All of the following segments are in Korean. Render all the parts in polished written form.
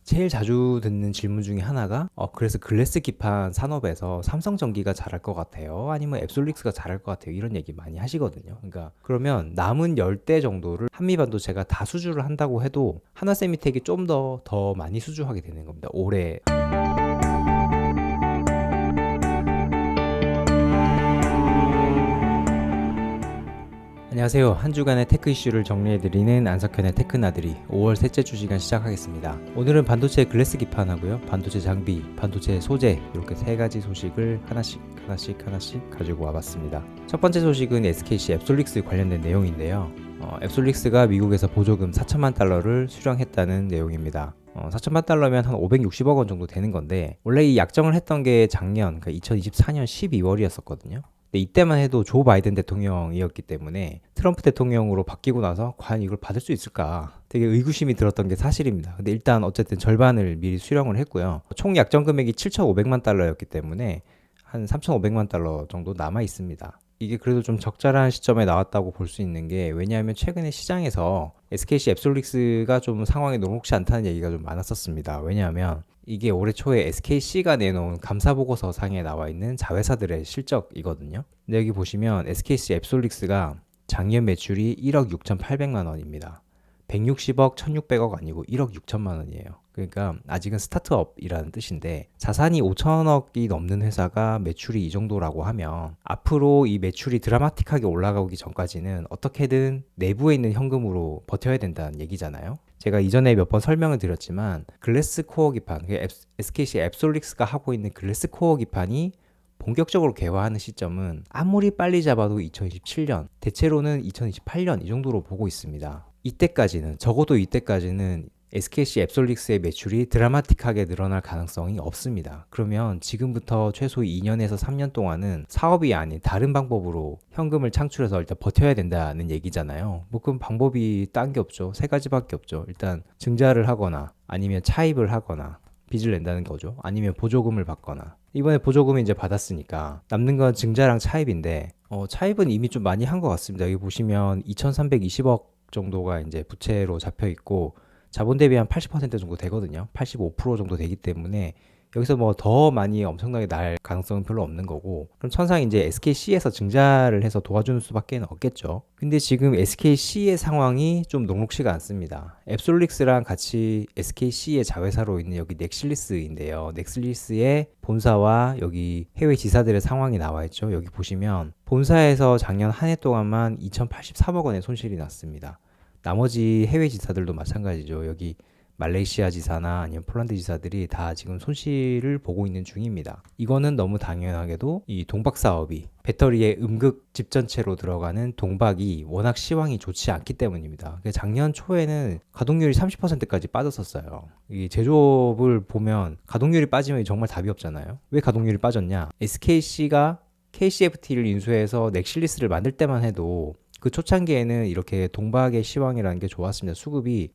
제일 자주 듣는 질문 중에 하나가 그래서 글래스 기판 산업에서 삼성전기가 잘할 것 같아요? 아니면 앱솔릭스가 잘할 것 같아요? 이런 얘기 많이 하시거든요. 그러니까 그러면 남은 10대 정도를 한미반도체가 다 수주를 한다고 해도 하나세미텍이 좀 더 많이 수주하게 되는 겁니다. 올해. 안녕하세요. 한 주간의 테크 이슈를 정리해드리는 안석현의 테크나들이 5월 셋째 주 시간 시작하겠습니다. 오늘은 반도체 글래스 기판하고요, 반도체 장비, 반도체 소재 이렇게 세 가지 소식을 하나씩 가지고 와봤습니다. 첫 번째 소식은 SKC 앱솔릭스 관련된 내용인데요. 앱솔릭스가 미국에서 보조금 4천만 달러를 수령했다는 내용입니다. 4천만 달러면 한 560억 원 정도 되는 건데, 원래 이 약정을 했던 게 작년, 그러니까 2024년 12월이었었거든요. 근데 이때만 해도 조 바이든 대통령이었기 때문에 트럼프 대통령으로 바뀌고 나서 과연 이걸 받을 수 있을까 되게 의구심이 들었던 게 사실입니다. 근데 일단 어쨌든 절반을 미리 수령을 했고요. 총 약정 금액이 7,500만 달러였기 때문에 한 3,500만 달러 정도 남아 있습니다. 이게 그래도 좀 적절한 시점에 나왔다고 볼 수 있는 게, 왜냐하면 최근에 시장에서 SKC 앱솔릭스가 좀 상황이 녹록지 않다는 얘기가 좀 많았었습니다. 왜냐하면 이게 올해 초에 SKC가 내놓은 감사보고서 상에 나와 있는 자회사들의 실적이거든요. 근데 여기 보시면 SKC 앱솔릭스가 작년 매출이 1억 6,800만 원입니다. 160억, 1,600억 아니고 1억 6천만 원이에요. 그러니까 아직은 스타트업이라는 뜻인데, 자산이 5천억이 넘는 회사가 매출이 이 정도라고 하면 앞으로 이 매출이 드라마틱하게 올라가기 전까지는 어떻게든 내부에 있는 현금으로 버텨야 된다는 얘기잖아요. 제가 이전에 몇 번 설명을 드렸지만 글래스 코어 기판, SKC 앱솔릭스가 하고 있는 글래스 코어 기판이 본격적으로 개화하는 시점은 아무리 빨리 잡아도 2027년, 대체로는 2028년 이 정도로 보고 있습니다. 적어도 이때까지는 SKC 앱솔릭스의 매출이 드라마틱하게 늘어날 가능성이 없습니다. 그러면 지금부터 최소 2년에서 3년 동안은 사업이 아닌 다른 방법으로 현금을 창출해서 일단 버텨야 된다는 얘기잖아요. 뭐 그럼 방법이 딴 게 없죠. 세 가지밖에 없죠. 일단 증자를 하거나, 아니면 차입을 하거나, 빚을 낸다는 거죠. 아니면 보조금을 받거나. 이번에 보조금을 이제 받았으니까 남는 건 증자랑 차입인데, 차입은 이미 좀 많이 한 것 같습니다. 여기 보시면 2,320억 정도가 이제 부채로 잡혀 있고, 자본 대비 한 80% 정도 되거든요. 85% 정도 되기 때문에 여기서 뭐 더 많이 엄청나게 날 가능성은 별로 없는 거고, 그럼 천상 이제 SKC에서 증자를 해서 도와주는 수밖에 없겠죠. 근데 지금 SKC의 상황이 좀 녹록지가 않습니다. 앱솔릭스랑 같이 SKC의 자회사로 있는 여기 넥실리스인데요. 넥실리스의 본사와 여기 해외 지사들의 상황이 나와 있죠. 여기 보시면 본사에서 작년 한 해 동안만 2,083억 원의 손실이 났습니다. 나머지 해외 지사들도 마찬가지죠. 여기 말레이시아 지사나 아니면 폴란드 지사들이 다 지금 손실을 보고 있는 중입니다. 이거는 너무 당연하게도 이 동박 사업이, 배터리의 음극 집전체로 들어가는 동박이 워낙 시황이 좋지 않기 때문입니다. 작년 초에는 가동률이 30%까지 빠졌었어요. 이 제조업을 보면 가동률이 빠지면 정말 답이 없잖아요. 왜 가동률이 빠졌냐? SKC가 KCFT를 인수해서 넥실리스를 만들 때만 해도 그 초창기에는 이렇게 동박의 시황이라는 게 좋았습니다.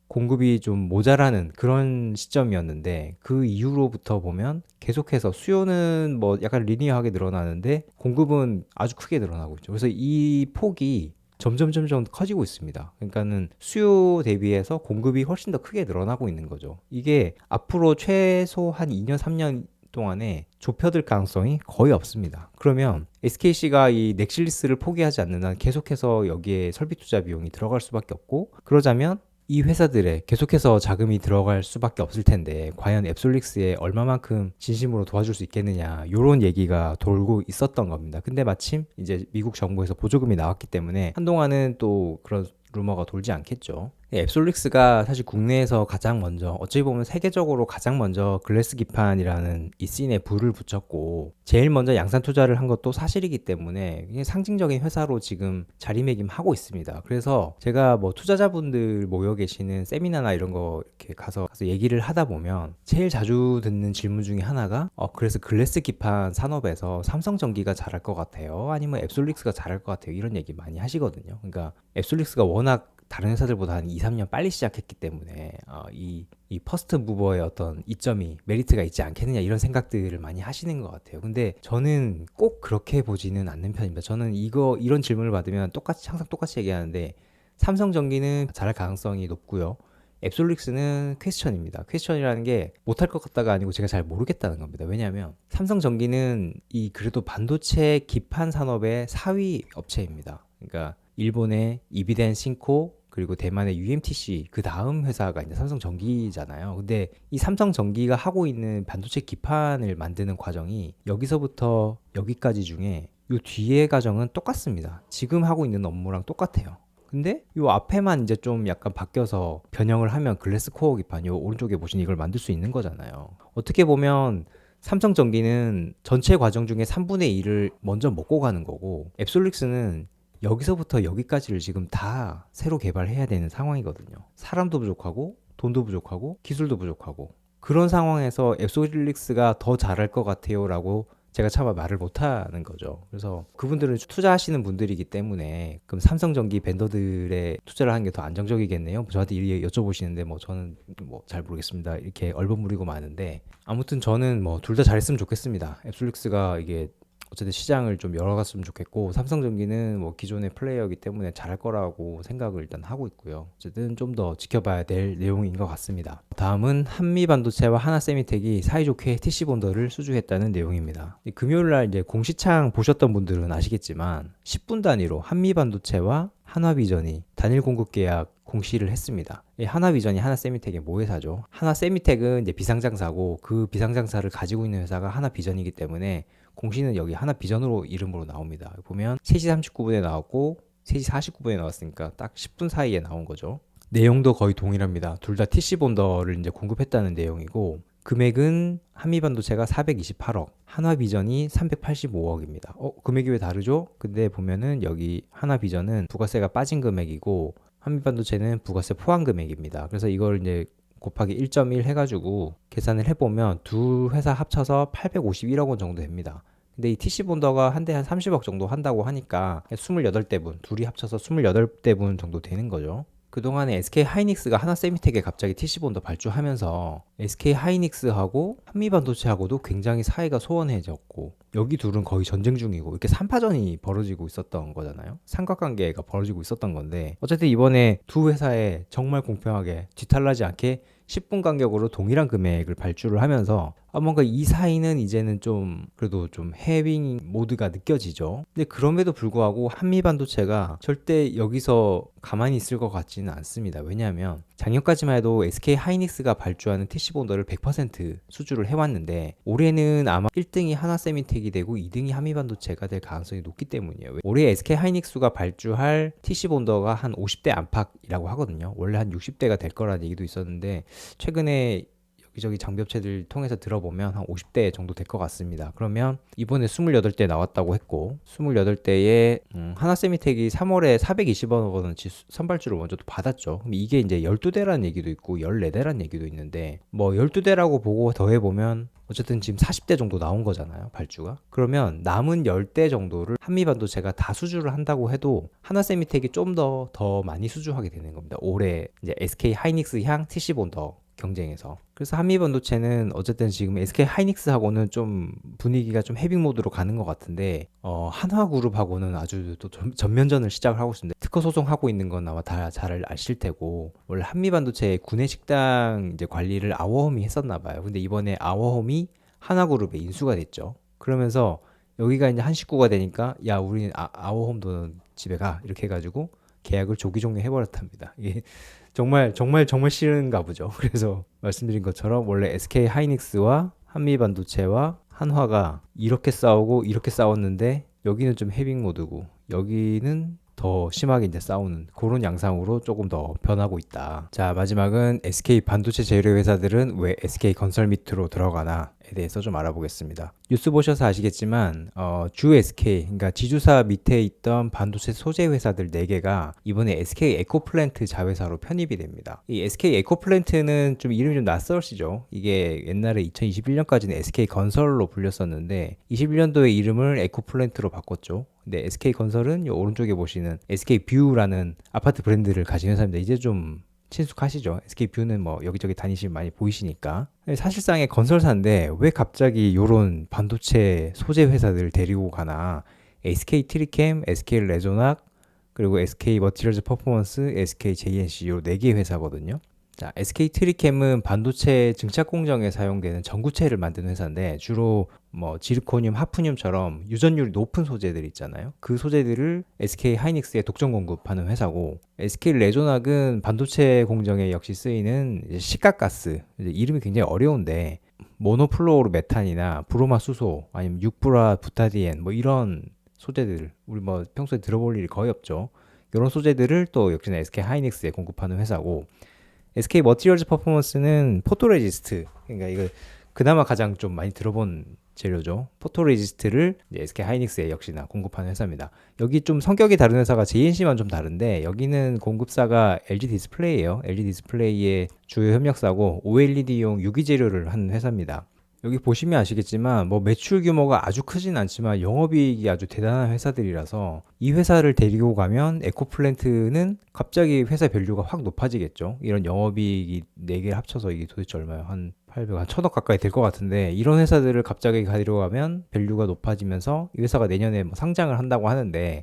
공급이 좀 모자라는 그런 시점이었는데, 그 이후로부터 보면 계속해서 수요는 뭐 약간 리니어하게 늘어나는데 공급은 아주 크게 늘어나고 있죠. 그래서 이 폭이 점점 커지고 있습니다. 그러니까는 수요 대비해서 공급이 훨씬 더 크게 늘어나고 있는 거죠. 이게 앞으로 최소 한 2년, 3년 동안에 좁혀들 가능성이 거의 없습니다. 그러면 SKC가 이 넥실리스를 포기하지 않는 한 계속해서 여기에 설비 투자 비용이 들어갈 수밖에 없고, 그러자면 이 회사들에 계속해서 자금이 들어갈 수밖에 없을 텐데 과연 앱솔릭스에 얼마만큼 진심으로 도와줄 수 있겠느냐, 이런 얘기가 돌고 있었던 겁니다. 근데 마침 이제 미국 정부에서 보조금이 나왔기 때문에 한동안은 또 그런 루머가 돌지 않겠죠. 앱솔릭스가 사실 국내에서 가장 먼저, 어찌 보면 세계적으로 가장 먼저 글래스 기판이라는 이 씬에 불을 붙였고 제일 먼저 양산 투자를 한 것도 사실이기 때문에 그냥 상징적인 회사로 지금 자리매김하고 있습니다. 그래서 제가 뭐 투자자분들 모여 계시는 세미나나 이런 거 이렇게 가서 얘기를 하다 보면 제일 자주 듣는 질문 중에 하나가 그래서 글래스 기판 산업에서 삼성전기가 잘할 것 같아요? 아니면 앱솔릭스가 잘할 것 같아요? 이런 얘기 많이 하시거든요. 그러니까 앱솔릭스가 워낙 다른 회사들보다 한 2, 3년 빨리 시작했기 때문에 이 퍼스트 무버의 어떤 이점이, 메리트가 있지 않겠느냐, 이런 생각들을 많이 하시는 것 같아요. 근데 저는 꼭 그렇게 보지는 않는 편입니다. 저는 이런 질문을 받으면 항상 똑같이 얘기하는데, 삼성전기는 잘할 가능성이 높고요. 앱솔릭스는 퀘스천입니다. 퀘스천이라는 게 못할 것 같다가 아니고 제가 잘 모르겠다는 겁니다. 왜냐하면 삼성전기는 이 그래도 반도체 기판 산업의 4위 업체입니다. 그러니까 일본의 이비덴 신코 그리고 대만의 UMTC 그 다음 회사가 이제 삼성전기잖아요. 근데 이 삼성전기가 하고 있는 반도체 기판을 만드는 과정이 여기서부터 여기까지 중에 요 뒤의 과정은 똑같습니다. 지금 하고 있는 업무랑 똑같아요. 근데 요 앞에만 이제 좀 약간 바뀌어서 변형을 하면 글래스 코어 기판 요 오른쪽에 보시면 이걸 만들 수 있는 거잖아요. 어떻게 보면 삼성전기는 전체 과정 중에 3분의 1을 먼저 먹고 가는 거고 앱솔릭스는 여기서부터 여기까지를 지금 다 새로 개발해야 되는 상황이거든요. 사람도 부족하고 돈도 부족하고 기술도 부족하고 그런 상황에서 앱솔릭스가 더 잘할 것 같아요 라고 제가 차마 말을 못하는 거죠. 그래서 그분들은 투자하시는 분들이기 때문에 그럼 삼성전기 벤더들의 투자를 하는 게 더 안정적이겠네요. 저한테 이렇게 여쭤보시는데 뭐 저는 뭐 잘 모르겠습니다. 이렇게 얼버무리고 마는데 아무튼 저는 뭐 둘 다 잘했으면 좋겠습니다. 앱솔릭스가 이게 어쨌든 시장을 좀 열어갔으면 좋겠고 삼성전기는 뭐 기존의 플레이어이기 때문에 잘할 거라고 생각을 일단 하고 있고요. 어쨌든 좀 더 지켜봐야 될 내용인 것 같습니다. 다음은 한미반도체와 하나세미텍이 사이좋게 TC본더를 수주했다는 내용입니다. 금요일날 이제 공시창 보셨던 분들은 아시겠지만 10분 단위로 한미반도체와 하나비전이 단일 공급 계약 공시를 했습니다. 하나비전이 하나세미텍의 모회사죠. 하나세미텍은 이제 비상장사고 그 비상장사를 가지고 있는 회사가 하나비전이기 때문에 공시는 여기 하나비전으로 이름으로 나옵니다. 보면 3시 39분에 나왔고 3시 49분에 나왔으니까 딱 10분 사이에 나온 거죠. 내용도 거의 동일합니다. 둘 다 TC본더를 이제 공급했다는 내용이고 금액은 한미반도체가 428억, 하나비전이 385억입니다. 금액이 왜 다르죠? 근데 보면은 여기 하나비전은 부가세가 빠진 금액이고 한미반도체는 부가세 포함 금액입니다. 그래서 이걸 이제 곱하기 1.1 해가지고 계산을 해보면 두 회사 합쳐서 851억 원 정도 됩니다. 근데 이 TC본더가 한 대 한 30억 정도 한다고 하니까 28대분, 둘이 합쳐서 28대분 정도 되는 거죠. 그동안에 SK하이닉스가 하나세미텍에 갑자기 TC본더 발주하면서 SK하이닉스하고 한미반도체하고도 굉장히 사이가 소원해졌고 여기 둘은 거의 전쟁 중이고 이렇게 3파전이 벌어지고 있었던 거잖아요. 삼각관계가 벌어지고 있었던 건데 어쨌든 이번에 두 회사에 정말 공평하게 뒤탈나지 않게 10분 간격으로 동일한 금액을 발주를 하면서 뭔가 이 사이는 이제는 좀 그래도 좀 해빙 모드가 느껴지죠. 근데 그럼에도 불구하고 한미반도체가 절대 여기서 가만히 있을 것 같지는 않습니다. 왜냐하면 작년까지만 해도 SK하이닉스가 발주하는 TC본더를 100% 수주를 해왔는데 올해는 아마 1등이 하나세미텍이 되고 2등이 한미반도체가 될 가능성이 높기 때문이에요. 올해 SK하이닉스가 발주할 TC본더가 한 50대 안팎이라고 하거든요. 원래 한 60대가 될 거라는 얘기도 있었는데 최근에 여기저기 장비업체들 통해서 들어보면 한 50대 정도 될 것 같습니다. 그러면 이번에 28대 나왔다고 했고 28대에 하나세미텍이 3월에 420억 원어치 선발주를 먼저 또 받았죠. 그럼 이게 이제 12대라는 얘기도 있고 14대라는 얘기도 있는데 뭐 12대라고 보고 더해보면 어쨌든 지금 40대 정도 나온 거잖아요, 발주가. 그러면 남은 10대 정도를 한미반도체가 다 수주를 한다고 해도 하나세미텍이 좀 더 많이 수주하게 되는 겁니다. 올해 이제 SK하이닉스 향 TC본더 경쟁에서. 그래서 한미반도체는 어쨌든 지금 SK하이닉스하고는 좀 분위기가 좀 헤빙 모드로 가는 것 같은데 한화그룹하고는 아주 또 전면전을 시작을 하고 있습니다. 특허 소송하고 있는 건 아마 다 잘 아실 테고 원래 한미반도체 구내식당 이제 관리를 아워홈이 했었나 봐요. 근데 이번에 아워홈이 한화그룹에 인수가 됐죠. 그러면서 여기가 이제 한 식구가 되니까 야 우리는 아워홈도 집에 가 이렇게 해가지고 계약을 조기 종료해버렸답니다. 이게 정말 싫은가 보죠. 그래서 말씀드린 것처럼 원래 SK하이닉스와 한미반도체와 한화가 이렇게 싸우고 이렇게 싸웠는데 여기는 좀 헤빙 모드고 여기는 더 심하게 이제 싸우는 그런 양상으로 조금 더 변하고 있다. 자, 마지막은 SK 반도체 재료 회사들은 왜 SK 건설 밑으로 들어가나에 대해서 좀 알아보겠습니다. 뉴스 보셔서 아시겠지만 주 SK 그러니까 지주사 밑에 있던 반도체 소재 회사들 4개가 이번에 SK 에코플랜트 자회사로 편입이 됩니다. 이 SK 에코플랜트는 좀 이름이 좀 낯설시죠. 이게 옛날에 2021년까지는 SK 건설로 불렸었는데 21년도에 이름을 에코플랜트로 바꿨죠. 근데 SK 건설은 요 오른쪽에 보시는 SK 뷰라는 아파트 브랜드를 가진 회사입니다. 이제 좀 친숙하시죠? SK 뷰는 뭐 여기저기 다니시면 많이 보이시니까. 사실상의 건설사인데 왜 갑자기 요런 반도체 소재 회사들 데리고 가나? SK 트리캠, SK 레조낙, 그리고 SK 머티리얼즈 퍼포먼스, SK JNC 요 4개 회사거든요. 자, SK 트리캠은 반도체 증착 공정에 사용되는 전구체를 만드는 회사인데 주로 뭐 지르코늄, 하프늄처럼 유전율이 높은 소재들 있잖아요. 그 소재들을 SK 하이닉스에 독점 공급하는 회사고, SK 레조낙은 반도체 공정에 역시 쓰이는 이제 시가가스, 이제 이름이 굉장히 어려운데 모노플로오르 메탄이나 브로마 수소 아니면 육브라 부타디엔 뭐 이런 소재들, 우리 뭐 평소에 들어볼 일이 거의 없죠. 이런 소재들을 또 역시나 SK 하이닉스에 공급하는 회사고, SK 머티리얼즈 퍼포먼스는 포토레지스트, 그러니까 이거 그나마 가장 좀 많이 들어본 재료죠. 포토레지스트를 SK 하이닉스에 역시나 공급하는 회사입니다. 여기 좀 성격이 다른 회사가 JNC만 좀 다른데, 여기는 공급사가 LG 디스플레이예요. LG 디스플레이의 주요 협력사고 OLED용 유기 재료를 하는 회사입니다. 여기 보시면 아시겠지만 뭐 매출 규모가 아주 크진 않지만 영업이익이 아주 대단한 회사들이라서 이 회사를 데리고 가면 에코플랜트는 갑자기 회사 밸류가 확 높아지겠죠. 이런 영업이익이 4개 합쳐서 이게 도대체 얼마야? 한 800, 한 1000억 가까이 될 것 같은데, 이런 회사들을 갑자기 데리고 가면 밸류가 높아지면서 이 회사가 내년에 뭐 상장을 한다고 하는데,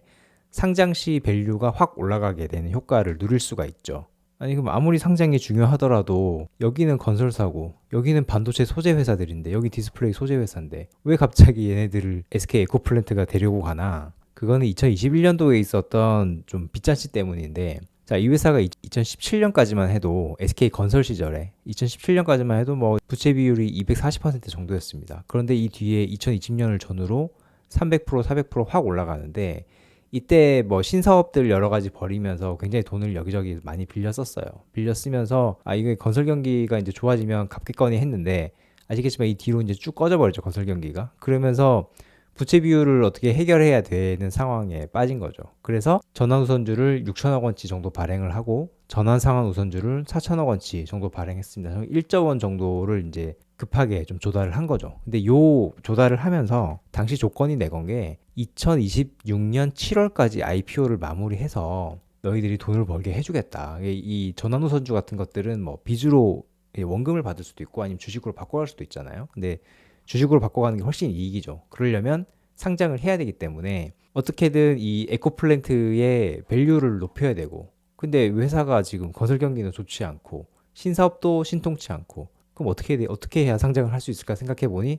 상장 시 밸류가 확 올라가게 되는 효과를 누릴 수가 있죠. 아니 그럼 아무리 상장이 중요하더라도 여기는 건설사고 여기는 반도체 소재 회사들인데, 여기 디스플레이 소재 회사인데 왜 갑자기 얘네들을 SK 에코플랜트가 데리고 가나? 그거는 2021년도에 있었던 좀 빚잔치 때문인데, 자, 이 회사가 2017년까지만 해도 SK 건설 시절에 2017년까지만 해도 뭐 부채 비율이 240% 정도였습니다. 그런데 이 뒤에 2020년을 전후로 300%, 400%확 올라가는데, 이때 뭐 신사업들 여러 가지 벌이면서 굉장히 돈을 여기저기 많이 빌려 썼어요. 빌려 쓰면서 이게 건설 경기가 이제 좋아지면 갚겠거니 했는데, 아시겠지만 이 뒤로 이제 쭉 꺼져버렸죠, 건설 경기가. 그러면서 부채 비율을 어떻게 해결해야 되는 상황에 빠진 거죠. 그래서 전환우선주를 6천억 원치 정도 발행을 하고 전환상환우선주를 4천억 원치 정도 발행했습니다. 1조 원 정도를 이제 급하게 좀 조달을 한 거죠. 근데 요 조달을 하면서 당시 조건이 내건 게 2026년 7월까지 IPO를 마무리해서 너희들이 돈을 벌게 해주겠다. 이 전환우선주 같은 것들은 뭐 빚으로 원금을 받을 수도 있고 아니면 주식으로 바꿔갈 수도 있잖아요. 근데 주식으로 바꿔가는 게 훨씬 이익이죠. 그러려면 상장을 해야 되기 때문에 어떻게든 이 에코플랜트의 밸류를 높여야 되고, 근데 회사가 지금 건설 경기는 좋지 않고 신사업도 신통치 않고, 그럼 어떻게 해야 상장을 할 수 있을까 생각해 보니,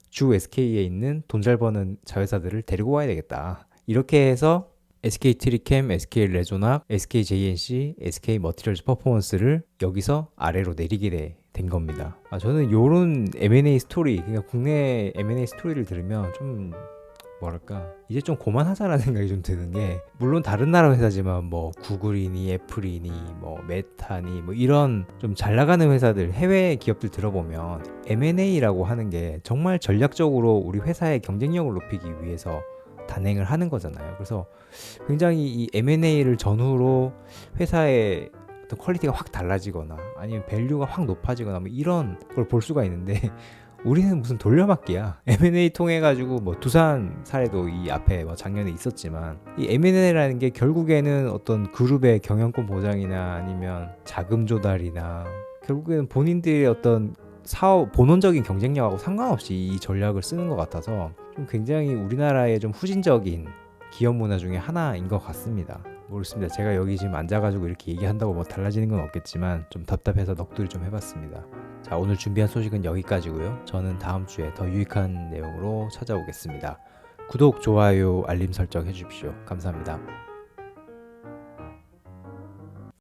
주 SK에 있는 돈 잘 버는 자회사들을 데리고 와야 되겠다. 이렇게 해서 SK 트리캠, SK 레조낙, SK JNC, SK 머티리얼즈 퍼포먼스를 여기서 아래로 내리게 된 겁니다. 저는 요런 M&A 스토리, 그러니까 국내 M&A 스토리를 들으면 좀 뭐랄까, 이제 좀 고만하자라는 생각이 좀 드는 게, 물론 다른 나라 회사지만 뭐 구글이니 애플이니 뭐 메타니 뭐 이런 좀 잘 나가는 회사들, 해외 기업들 들어보면 M&A라고 하는 게 정말 전략적으로 우리 회사의 경쟁력을 높이기 위해서 단행을 하는 거잖아요. 그래서 굉장히 이 M&A를 전후로 회사의 어떤 퀄리티가 확 달라지거나 아니면 밸류가 확 높아지거나 뭐 이런 걸 볼 수가 있는데, 우리는 무슨 돌려막기야. M&A 통해 가지고 뭐 두산 사례도 이 앞에 뭐 작년에 있었지만, 이 M&A라는 게 결국에는 어떤 그룹의 경영권 보장이나 아니면 자금 조달이나 결국에는 본인들의 어떤 사업 본원적인 경쟁력하고 상관없이 이 전략을 쓰는 것 같아서 좀 굉장히 우리나라의 좀 후진적인 기업 문화 중에 하나인 것 같습니다. 모르겠습니다. 제가 여기 지금 앉아가지고 이렇게 얘기한다고 뭐 달라지는 건 없겠지만 좀 답답해서 넋두리 좀 해봤습니다. 자, 오늘 준비한 소식은 여기까지고요. 저는 다음 주에 더 유익한 내용으로 찾아오겠습니다. 구독, 좋아요, 알림 설정 해주십시오. 감사합니다.